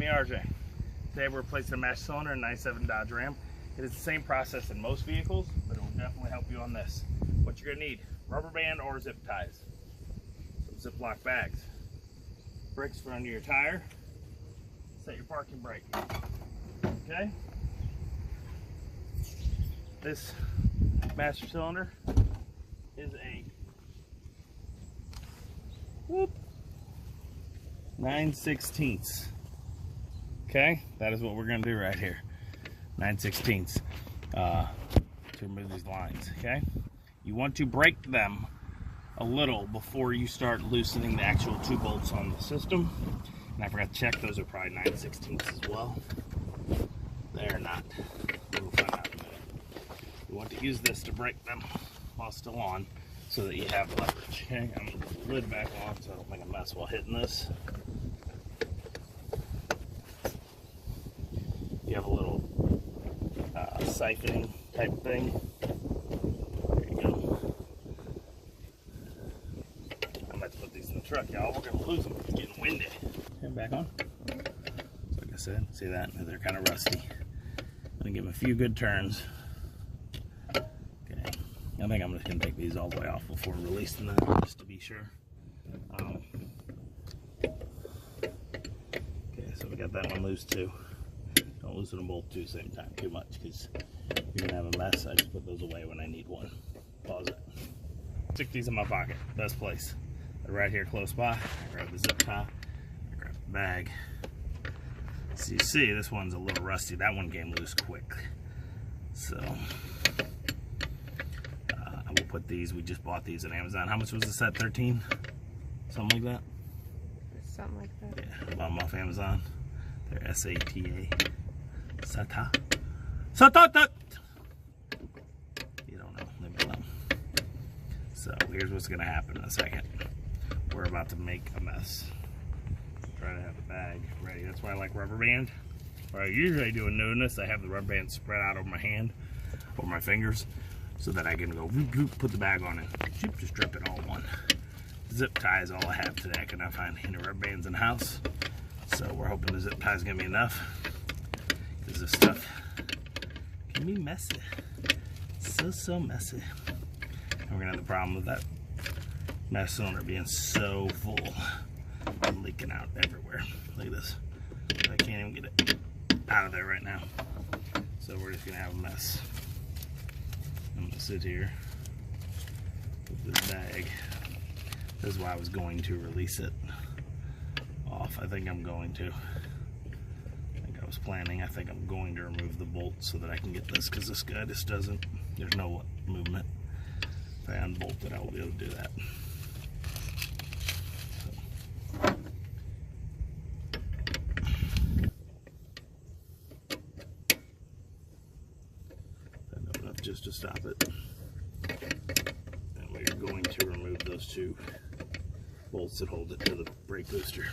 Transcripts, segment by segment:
me, RJ. Today we're replacing a mash cylinder in 97 Dodge Ram. It is the same process in most vehicles, but it will definitely help you on this. What you're gonna need, rubber band or zip ties, some Ziploc bags, brakes for under your tire, set your parking brake, okay? This master cylinder is a 9/16. Okay, that is what we're gonna do right here. 9/16 to remove these lines. Okay, you want to break them a little before you start loosening the actual 2 bolts on the system. And I forgot to check; those are probably 9/16 as well. They're not. We'll find out in a minute. You want to use this to break them while still on, so that you have leverage. Okay, I'm gonna put the lid back on so I don't make a mess while hitting this. You have a little siphoning type thing. There you go. I might put these in the truck, y'all. We're gonna lose them. It's getting windy. And back on. So like I said, see that? They're kind of rusty. I'm gonna give them a few good turns. Okay. I think I'm just gonna take these all the way off before releasing them, just to be sure. Okay, so we got that one loose too. Don't loosen them both at the same time too much, because you're gonna have a mess. I just put those away when I need one. Pause it. Stick these in my pocket. Best place. They're right here close by. I grab the zip tie. I grab the bag. So you see, this one's a little rusty. That one came loose quick. So I will put these. We just bought these on Amazon. How much was the set? 13? Something like that. Something like that. Yeah, I bought them off Amazon. They're SATA. SATA. SATA. You don't know. Leave me alone. So here's what's gonna happen in a second. We're about to make a mess. Try to have the bag ready. That's why I like rubber band. What I usually do in doing this, I have the rubber band spread out over my hand, over my fingers, so that I can go whoop, whoop, put the bag on and just drip it all in one. Zip tie is all I have today. I could not find any rubber bands in the house. So we're hoping the zip tie is going to be enough, because this stuff can be messy. So messy. And we're going to have the problem with that master cylinder being so full and leaking out everywhere. Look at this. I can't even get it out of there right now. So we're just going to have a mess. I'm going to sit here with this bag. This is why I was going to release it off. I think I'm going to. I think I was planning. I think I'm going to remove the bolt so that I can get this, because this guy just doesn't, there's no movement. If I unbolt it, I will be able to do that. Enough just to stop it. And we're going to remove those 2 bolts that hold it to the brake booster.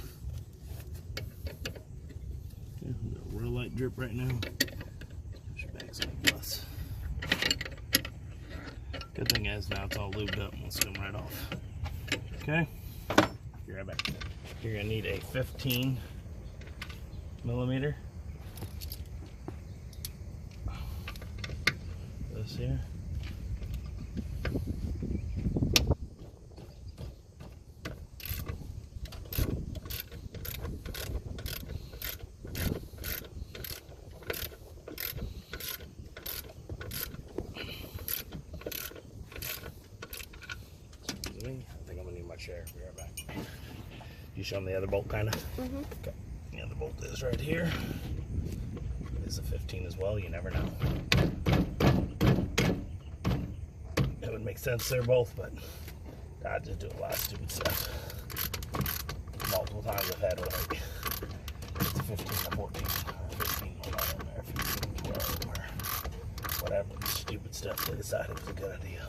Yeah, real light drip right now. Your bag's like plus. Good thing is now it's all lubed up and we'll skim right off. Okay, be right back. You're gonna need a 15 millimeter. This here. I think I'm gonna need my chair. Be right back. You show them the other bolt, kind of? Mm-hmm. Okay. The other bolt is right here. It's a 15 as well. You never know. It would make sense they're both, but I just do a lot of stupid stuff. Multiple times I've had like it's a 15 or 14, 15 on there, 15, 12, or whatever stupid stuff they decided was a good idea.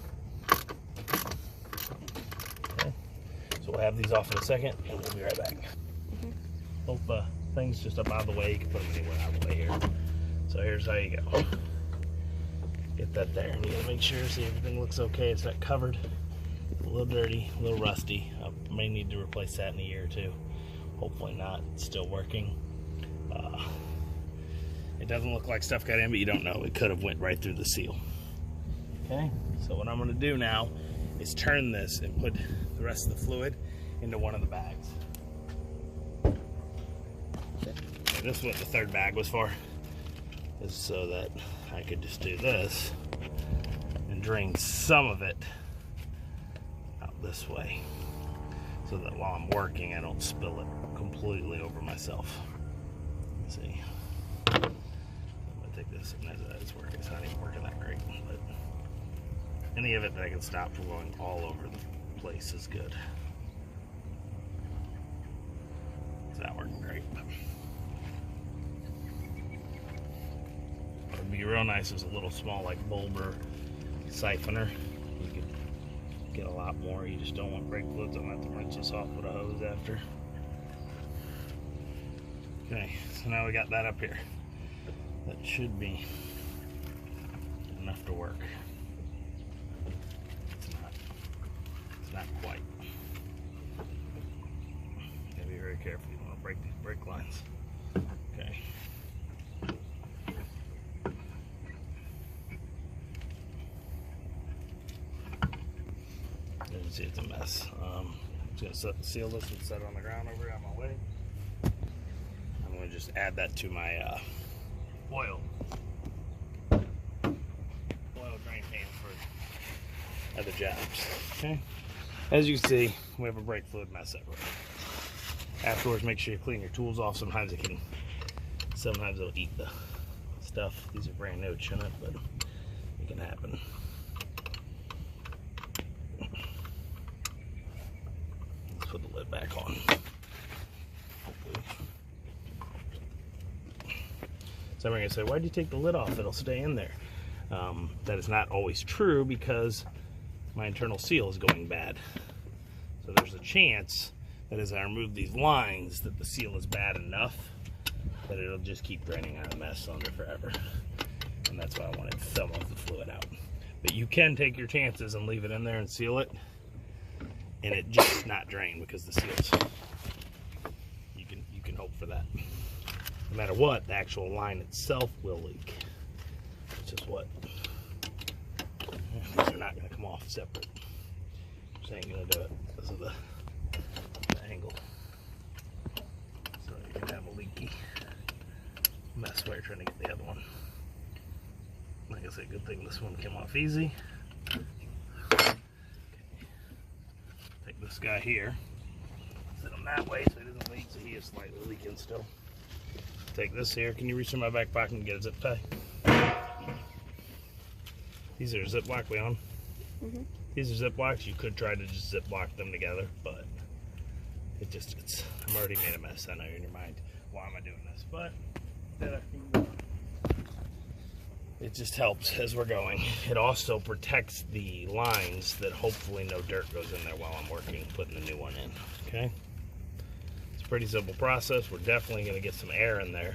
Okay. So we'll have these off in a second, and we'll be right back. Both things just up out of the way. You can put them anywhere out of the way here. So here's how you go. Get that there, and you gotta make sure, see everything looks okay. It's not covered. A little dirty, a little rusty. I may need to replace that in a year or two. Hopefully not. It's still working. It doesn't look like stuff got in, but you don't know. It could have went right through the seal. Okay, so what I'm going to do now is turn this and put the rest of the fluid into one of the bags. And this is what the third bag was for, is so that I could just do this and drain some of it out this way, so that while I'm working I don't spill it completely over myself. Let's see. I'm gonna take this, and it's working. It's not even working that great, but any of it that I can stop from going all over the place is good. It's not working great. What would be real nice is a little small, like bulber siphoner. You could get a lot more. You just don't want brake fluids. I'm going to have to rinse this off with a hose after. Okay, so now we got that up here. That should be enough to work. It's not quite. You gotta be very careful. You don't want to break these brake lines. Okay. As you can see, it's a mess. I'm just gonna seal this and set it on the ground over here on my way. I'm gonna just add that to my oil drain pan for other jobs. Okay. As you can see, we have a brake fluid mess everywhere. Afterwards, make sure you clean your tools off. Sometimes it'll eat the stuff. These are brand new, shouldn't it? But it can happen. Let's put the lid back on. Hopefully. Some are going to say, why'd you take the lid off? It'll stay in there. That is not always true, because my internal seal is going bad. So there's a chance that as I remove these lines, that the seal is bad enough that it'll just keep draining out of the master cylinder forever. And that's why I wanted some of the fluid out. But you can take your chances and leave it in there and seal it, and it just not drain because the seals. You can hope for that. No matter what, the actual line itself will leak. It's just what. These are not going to come off separate. Just ain't going to do it because of the angle. So you can have a leaky mess while you're trying to get the other one. Like I said, good thing this one came off easy. Okay. Take this guy here, set him that way so he doesn't leak, so he is slightly leaking still. Take this here. Can you reach in my back pocket and get a zip tie? These are Ziploc, Leon. Mm-hmm. These are Ziplocs. You could try to just Ziploc them together, but I'm already made a mess. I know you're in your mind, why am I doing this? But it just helps as we're going. It also protects the lines that hopefully no dirt goes in there while I'm working, putting the new one in, okay? It's a pretty simple process. We're definitely gonna get some air in there,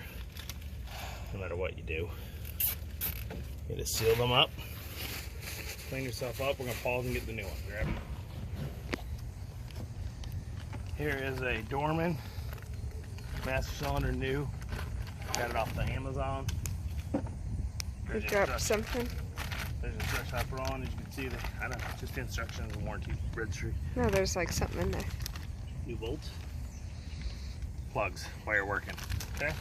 no matter what you do. You just seal them up. Clean yourself up. We're going to pause and get the new one. Grab it. Here is a Dorman master cylinder, new. Got it off the Amazon. You dropped something? There's instructions I put on. As you can see, I don't know, just instructions and warranty registry. No, there's like something in there. New bolts. Plugs while you're working. Okay?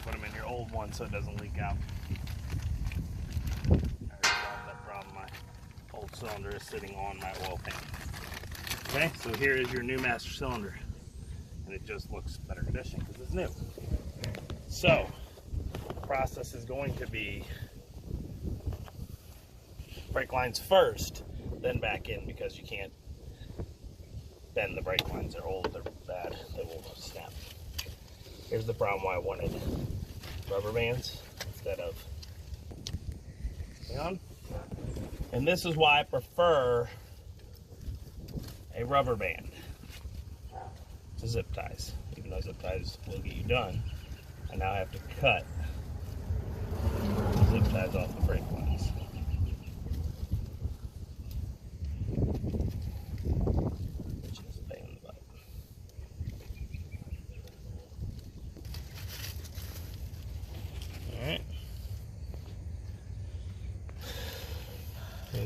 Put them in your old one so it doesn't leak out. I already solved that problem. My old cylinder is sitting on my oil pan. Okay, so here is your new master cylinder. And it just looks better condition because it's new. So, the process is going to be brake lines first, then back in, because you can't bend the brake lines. They're old, they're bad, they will snap. Here's the problem why I wanted rubber bands instead of on. And this is why I prefer a rubber band to zip ties. Even though zip ties will get you done, I now have to cut the zip ties off the brake lines. Which is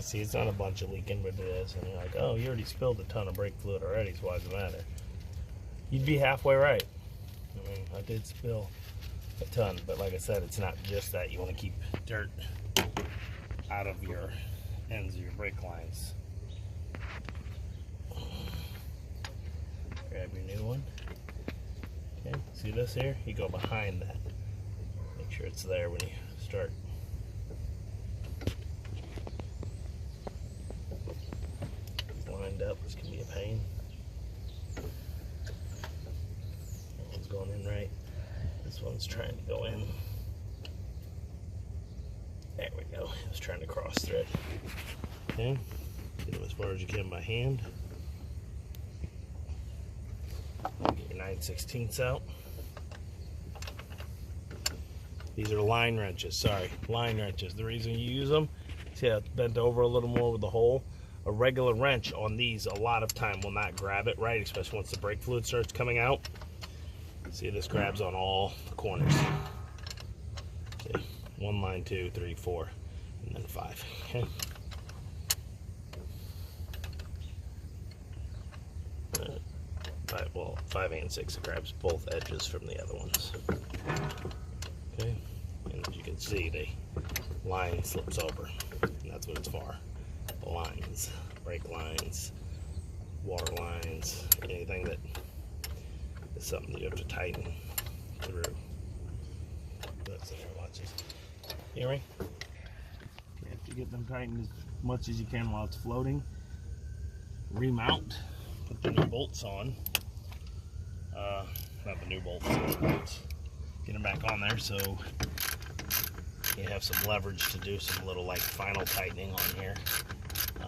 You see, it's not a bunch of leaking, but it is. And you're like, oh, you already spilled a ton of brake fluid already, so why does it matter? You'd be halfway right. I mean, I did spill a ton, but like I said, it's not just that. You want to keep dirt out of your ends of your brake lines. Grab your new one. Okay, see this here? You go behind that. Make sure it's there when you start. Lined up, this can be a pain. That one's going in right. This one's trying to go in. There we go. I was trying to cross thread. Okay, get them as far as you can by hand. Get your 9/16 out. These are line wrenches, sorry, line wrenches. The reason you use them, see how it's bent over a little more with the hole? A regular wrench on these a lot of time will not grab it right, especially once the brake fluid starts coming out. See, this grabs on all the corners. See, 1 line, 2, 3, 4, and then 5. Okay. Well, 5 and 6, it grabs both edges from the other ones. Okay, and as you can see, the line slips over, and that's what it's for. Lines, brake lines, water lines, anything that is something that you have to tighten through. That's it. Watch this. Hear me? You have to get them tightened as much as you can while it's floating. Remount, put the new bolts on. Not the new bolts, get them back on there so you have some leverage to do some little like final tightening on here.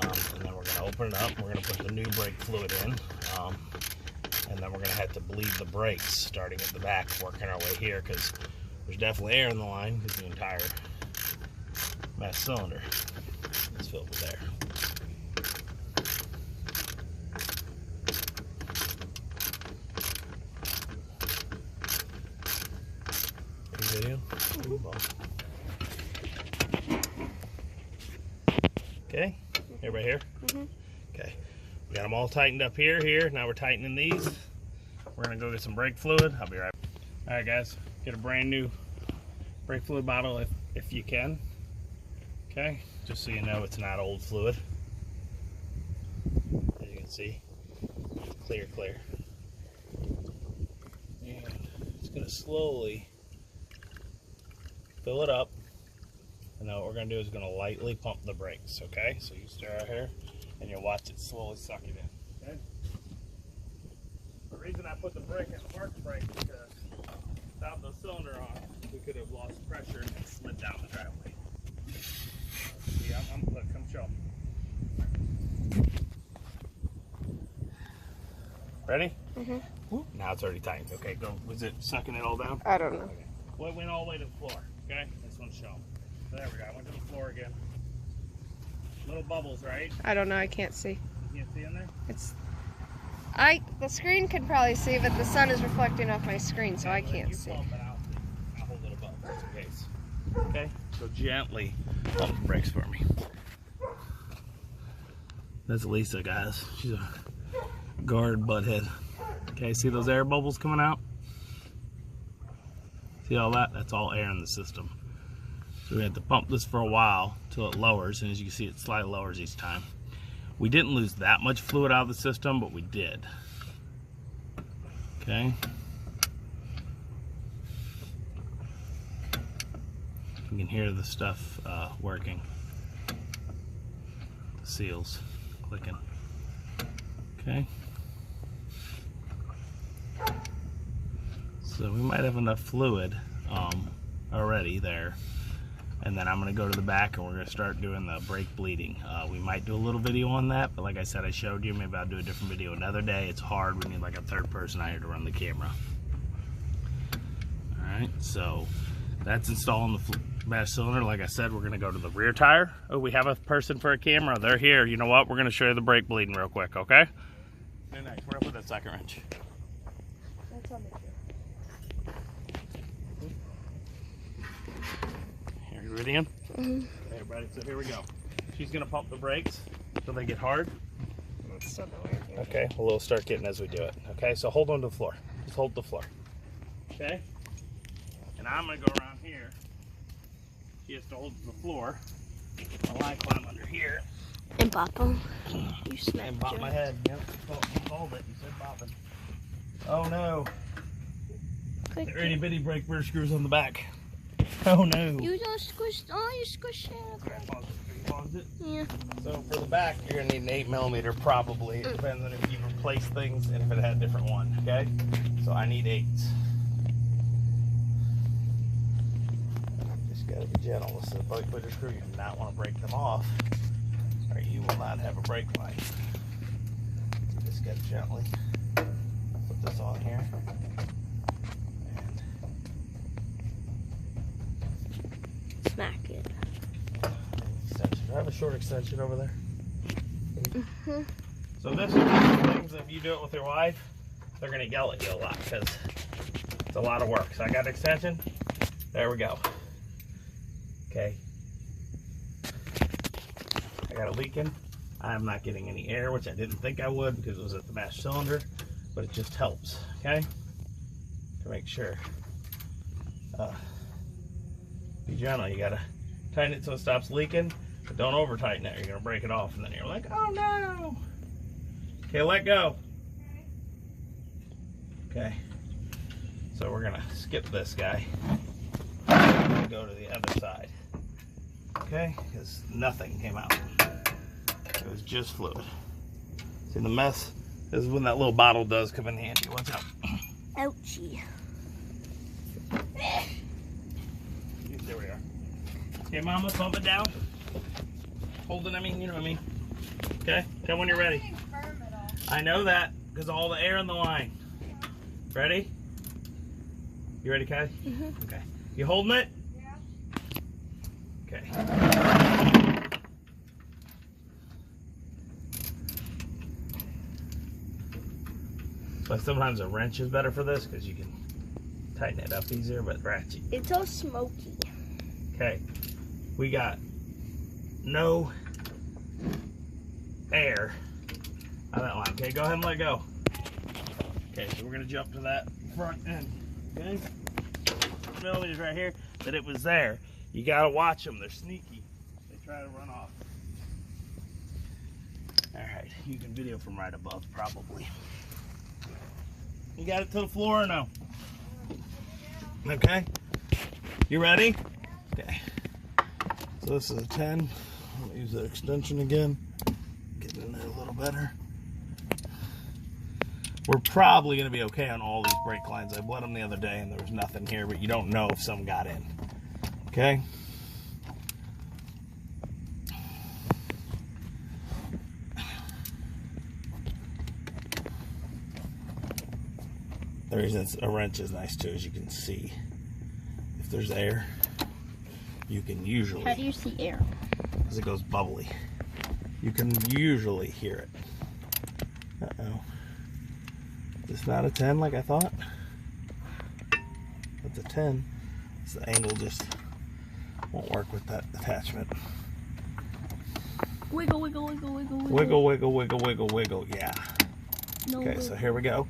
And then we're going to open it up. We're going to put the new brake fluid in. And then we're going to have to bleed the brakes starting at the back, working our way here because there's definitely air in the line because the entire master cylinder is filled with air. Video? Okay, everybody here? Okay, we got them all tightened up here. Now we're tightening these. We're gonna go get some brake fluid. I'll be right back. All right, guys, get a brand new brake fluid bottle if you can. Okay, just so you know it's not old fluid. As you can see, clear. And it's gonna slowly fill it up, and now what we're going to do is going to lightly pump the brakes, okay? So you stay right here, and you'll watch it slowly suck it in, okay? The reason I put the brake in the park brake is because without the cylinder on, we could have lost pressure and slid down the driveway. See, look, come show them. Ready? Now it's already tightened. Okay, go. Was it sucking it all down? I don't know. Okay. Well, it went all the way to the floor. Okay, this one's shown. So there we go. I went to the floor again. Little bubbles, right? I don't know. I can't see. You can't see in there? The screen can probably see, but the sun is reflecting off my screen, so I can't see. Pump it out. I'll hold it above just in case. Okay, so gently pump the brakes for me. That's Lisa, guys. She's a guard butthead. Okay, see those air bubbles coming out? See all that? That's all air in the system. So we had to pump this for a while till it lowers, and as you can see, it slightly lowers each time. We didn't lose that much fluid out of the system, but we did. Okay. You can hear the stuff working. The seals clicking. Okay. So we might have enough fluid already there. And then I'm going to go to the back and we're going to start doing the brake bleeding. We might do a little video on that, but like I said, I showed you. Maybe I'll do a different video another day. It's hard. We need like a third person out here to run the camera. Alright, so that's installing the master cylinder. Like I said, we're going to go to the rear tire. Oh, we have a person for a camera. They're here. You know what? We're going to show you the brake bleeding real quick, okay? Then next, we're going to put that second wrench. That's on the Here, you ready in? Okay, everybody, so here we go. She's gonna pump the brakes till they get hard. It's still not working. Okay, well, we'll start getting as we do it. Okay, so hold on to the floor. Just hold the floor. Okay? And I'm gonna go around here. She has to hold the floor while I climb under here. And bop them. You snapped And bop my head. Yep. Hold it. You said bopping. Oh no. Quick. There are itty bitty brake burr screws on the back. Oh no. You just squished. Oh, you squished it. Okay, pause it. Pause it. Yeah. So for the back, you're gonna need an 8mm probably. It depends on if you replace things and if it had a different one. Okay. So I need 8s. Just gotta be gentle with the brake putter screw. You do not want to break them off, or you will not have a brake line. So just gotta gently put this on here. Smack it. Extension. Do I have a short extension over there? Mm-hmm. So this is one of the things, if you do it with your wife, they're going to yell at you a lot because it's a lot of work. So I got extension. There we go. Okay. I got it leaking. I'm not getting any air, which I didn't think I would because it was at the master cylinder, but it just helps, okay? To make sure. Be gentle. You got to tighten it so it stops leaking, but don't over tighten it. You're going to break it off, and then you're like, oh no. Okay, let go. Okay. So we're going to skip this guy and go to the other side. Okay, because nothing came out. It was just fluid. See the mess? This is when that little bottle does come in handy. Watch out. Ouchie. There we are. Okay, Mama, pump it down. Hold it, I mean, you know what I mean. Okay, tell when you're ready. I know that, because all the air in the line. Ready? You ready, Kathy? Mm-hmm. Okay. You holding it? Yeah. Okay. So sometimes a wrench is better for this, because you can tighten it up easier, but ratchet. It's all smoky. Okay, we got no air on that line. Okay, go ahead and let go. Okay, so we're gonna jump to that front end. Okay, millimeters right here that it was there. You gotta watch them; they're sneaky. They try to run off. All right, you can video from right above, probably. You got it to the floor or no? Okay, you ready? Okay, so this is a 10. I'm gonna use that extension again. Get in there a little better. We're probably gonna be okay on all these brake lines. I bled them the other day and there was nothing here, but you don't know if some got in. Okay? The reason a wrench is nice too is you can see if there's air. You can usually... How do you see air? Because it goes bubbly. You can usually hear it. Uh-oh. It's not a 10 like I thought. It's a 10. So the angle just won't work with that attachment. Wiggle, wiggle, wiggle, wiggle, wiggle. Wiggle, wiggle, wiggle, wiggle, wiggle. Yeah. No Okay, wiggle. so here we go.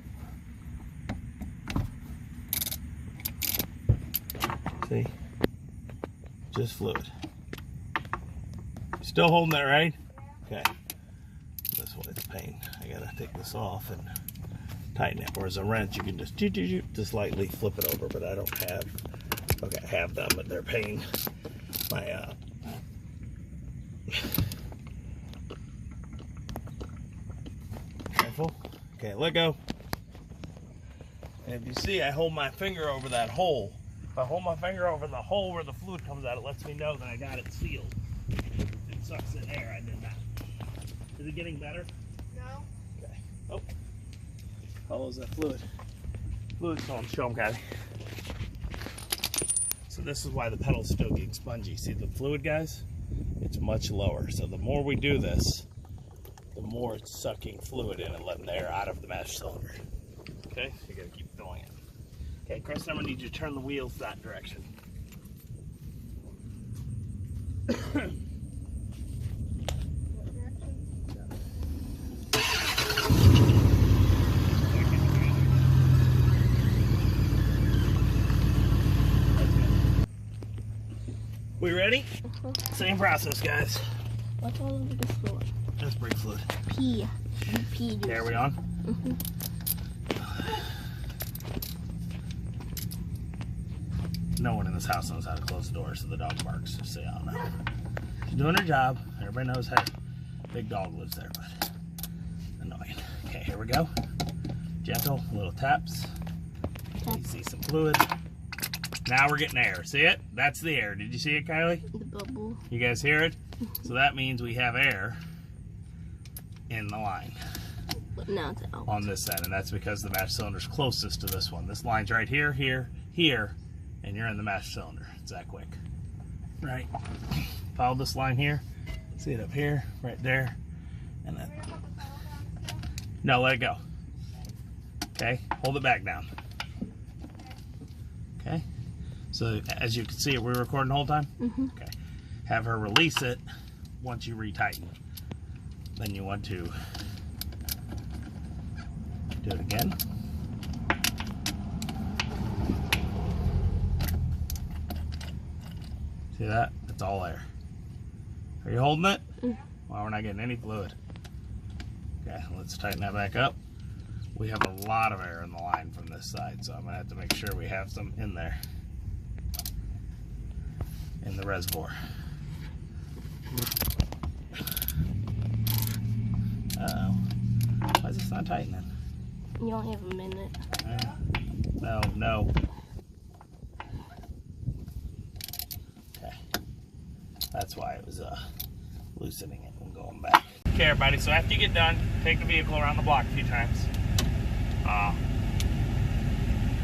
See? Just fluid. Still holding that, right? Okay. This way it's a pain. I gotta take this off and tighten it. Whereas a wrench, you can just lightly flip it over, but I don't have. Okay, I have them, but they're a pain. My careful. Okay, let go. And if you see, I hold my finger over that hole. If I hold my finger over the hole where the fluid comes out, it lets me know that I got it sealed. If it sucks in air, I did that. Is it getting better? No. Okay. Oh. Follows that fluid. Fluid's going. Show them, Kathy. So this is why the pedal's still getting spongy. See the fluid, guys? It's much lower. So the more we do this, the more it's sucking fluid in and letting the air out of the master cylinder. Okay? So you gotta keep filling it. Okay, Chris, I'm gonna need you to turn the wheels that direction. We ready? Same process, guys. What's all over the floor? Just brake fluid. Pee. Pee. Okay, are we on? No one in this house knows how to close the door, so the dog barks, just so y'all know. She's doing her job. Everybody knows, hey, big dog lives there, but annoying. Okay, here we go. Gentle, little taps. You see some fluid. Now we're getting air. See it? That's the air. Did you see it, Kylie? The bubble. You guys hear it? So that means we have air in the line. But now it's out. On this side, and that's because the master cylinder is closest to this one. This line's right here, here, here, and you're in the master cylinder. It's that quick. Right. Follow this line here. See it up here, right there, and then. No, let it go. Okay, hold it back down. Okay. So as you can see, we're recording the whole time. Okay. Have her release it once you retighten. Then you want to do it again. See that? It's all air. Are you holding it? Well, we're not getting any fluid. Okay, let's tighten that back up. We have a lot of air in the line from this side, so I'm gonna have to make sure we have some in there. In the reservoir. Uh-oh. Why is this not tightening? You only have a minute. No. Okay. That's why it was loosening it and going back. Okay, everybody, so after you get done, take the vehicle around the block a few times.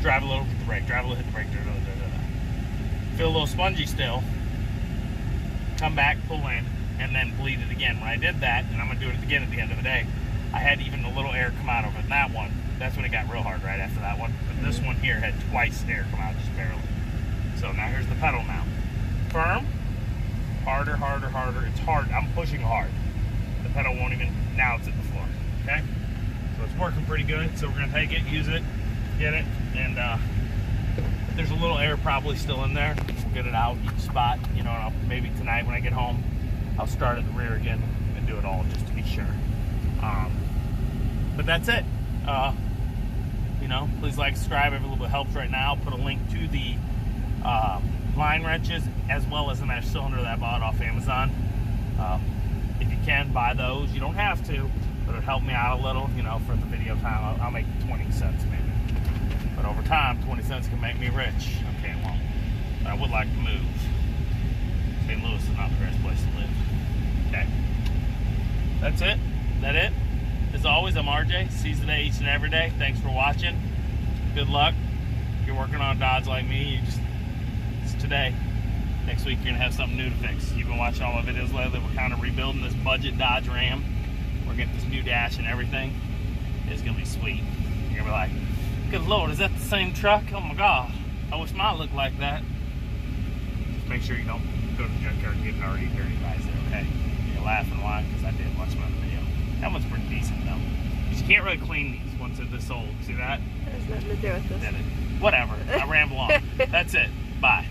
Drive a little, hit the brake, drive a little, hit the brake, feel a little spongy still. Come back, pull in, and then bleed it again. When I did that, and I'm going to do it again at the end of the day, I had even a little air come out of it. And that one, that's when it got real hard right after that one. But this one here had twice air come out, just barely. So now here's the pedal now. Firm, harder, harder, harder. It's hard. I'm pushing hard. The pedal won't even, now it's at the floor. Okay? So it's working pretty good. So we're going to take it, use it, get it, and there's a little air probably still in there. We'll get it out each spot. You know, and maybe tonight when I get home, I'll start at the rear again and do it all just to be sure. But that's it. You know, please like, subscribe. Every little bit helps right now. I'll put a link to the line wrenches as well as the master cylinder that I bought off Amazon. If you can, buy those. You don't have to, but it'll help me out a little. You know, for the video time, I'll make 20 cents maybe. But over time, 20 cents can make me rich. Okay, it won't. But I would like to move. St. Louis is not the best place to live. Okay. That's it. That it. As always, I'm RJ. Seize the day each and every day. Thanks for watching. Good luck. If you're working on Dodge like me, it's today. Next week, you're going to have something new to fix. You've been watching all my videos lately. We're kind of rebuilding this budget Dodge Ram. We're getting this new dash and everything. It's going to be sweet. You're going to be like, good Lord, is that the same truck? Oh my God. I wish mine looked like that. Just make sure you don't go to the junkyard and get an already dirty guys there, okay? You're laughing, why? Because I did watch my other video. That one's pretty decent though. But you can't really clean these once they're this old. See that? That has nothing to do with this. Whatever. I ramble on. That's it. Bye.